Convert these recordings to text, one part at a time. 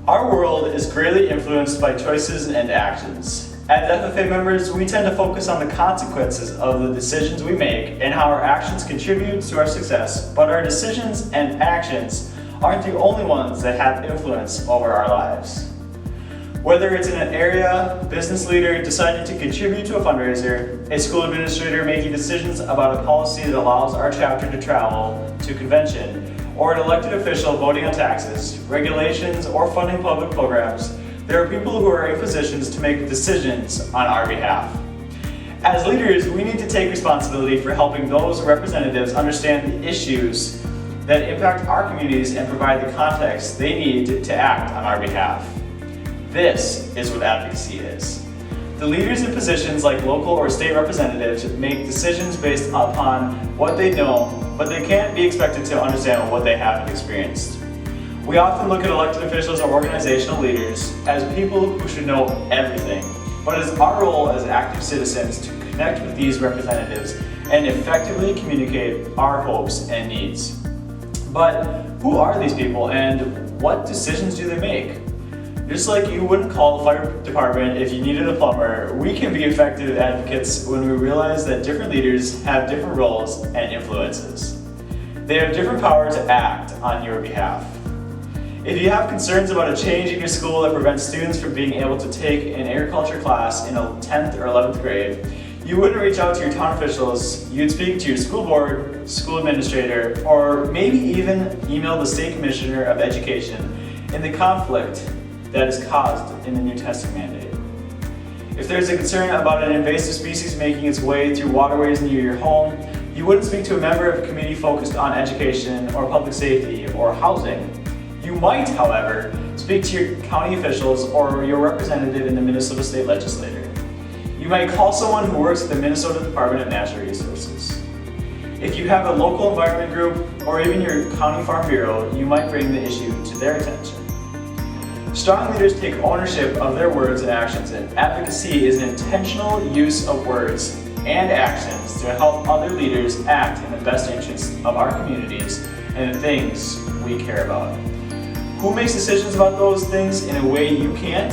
Our world is greatly influenced by choices and actions. As FFA members, we tend to focus on the consequences of the decisions we make and how our actions contribute to our success, but our decisions and actions aren't the only ones that have influence over our lives. Whether it's in an area, business leader deciding to contribute to a fundraiser, a school administrator making decisions about a policy that allows our chapter to travel to convention, or an elected official voting on taxes, regulations, or funding public programs, there are people who are in positions to make decisions on our behalf. As leaders, we need to take responsibility for helping those representatives understand the issues that impact our communities and provide the context they need to act on our behalf. This is what advocacy is. The leaders in positions like local or state representatives make decisions based upon what they know, but they can't be expected to understand what they haven't experienced. We often look at elected officials or organizational leaders as people who should know everything, but it is our role as active citizens to connect with these representatives and effectively communicate our hopes and needs. But who are these people and what decisions do they make? Just like you wouldn't call the fire department if you needed a plumber, we can be effective advocates when we realize that different leaders have different roles and influences. They have different power to act on your behalf. If you have concerns about a change in your school that prevents students from being able to take an agriculture class in a 10th or 11th grade, you wouldn't reach out to your town officials, you'd speak to your school board, school administrator, or maybe even email the state commissioner of education in the conflict that is caused in the new testing mandate. If there's a concern about an invasive species making its way through waterways near your home, you wouldn't speak to a member of a committee focused on education or public safety or housing. You might, however, speak to your county officials or your representative in the Minnesota State Legislature. You might call someone who works at the Minnesota Department of Natural Resources. If you have a local environment group or even your county farm bureau, you might bring the issue to their attention. Strong leaders take ownership of their words and actions, and advocacy is an intentional use of words and actions to help other leaders act in the best interests of our communities and the things we care about. Who makes decisions about those things in a way you can't?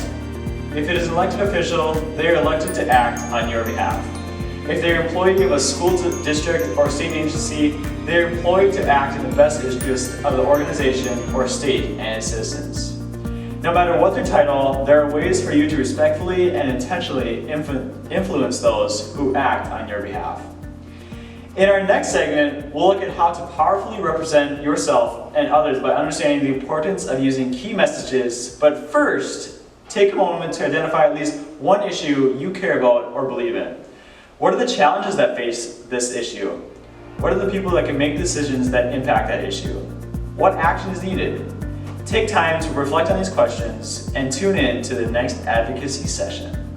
If it is an elected official, they are elected to act on your behalf. If they are employee of a school district or state agency, they are employed to act in the best interest of the organization or state and its citizens. No matter what their title, there are ways for you to respectfully and intentionally influence those who act on your behalf. In our next segment, we'll look at how to powerfully represent yourself and others by understanding the importance of using key messages. But first, take a moment to identify at least one issue you care about or believe in. What are the challenges that face this issue? What are the people that can make decisions that impact that issue? What action is needed? Take time to reflect on these questions and tune in to the next advocacy session.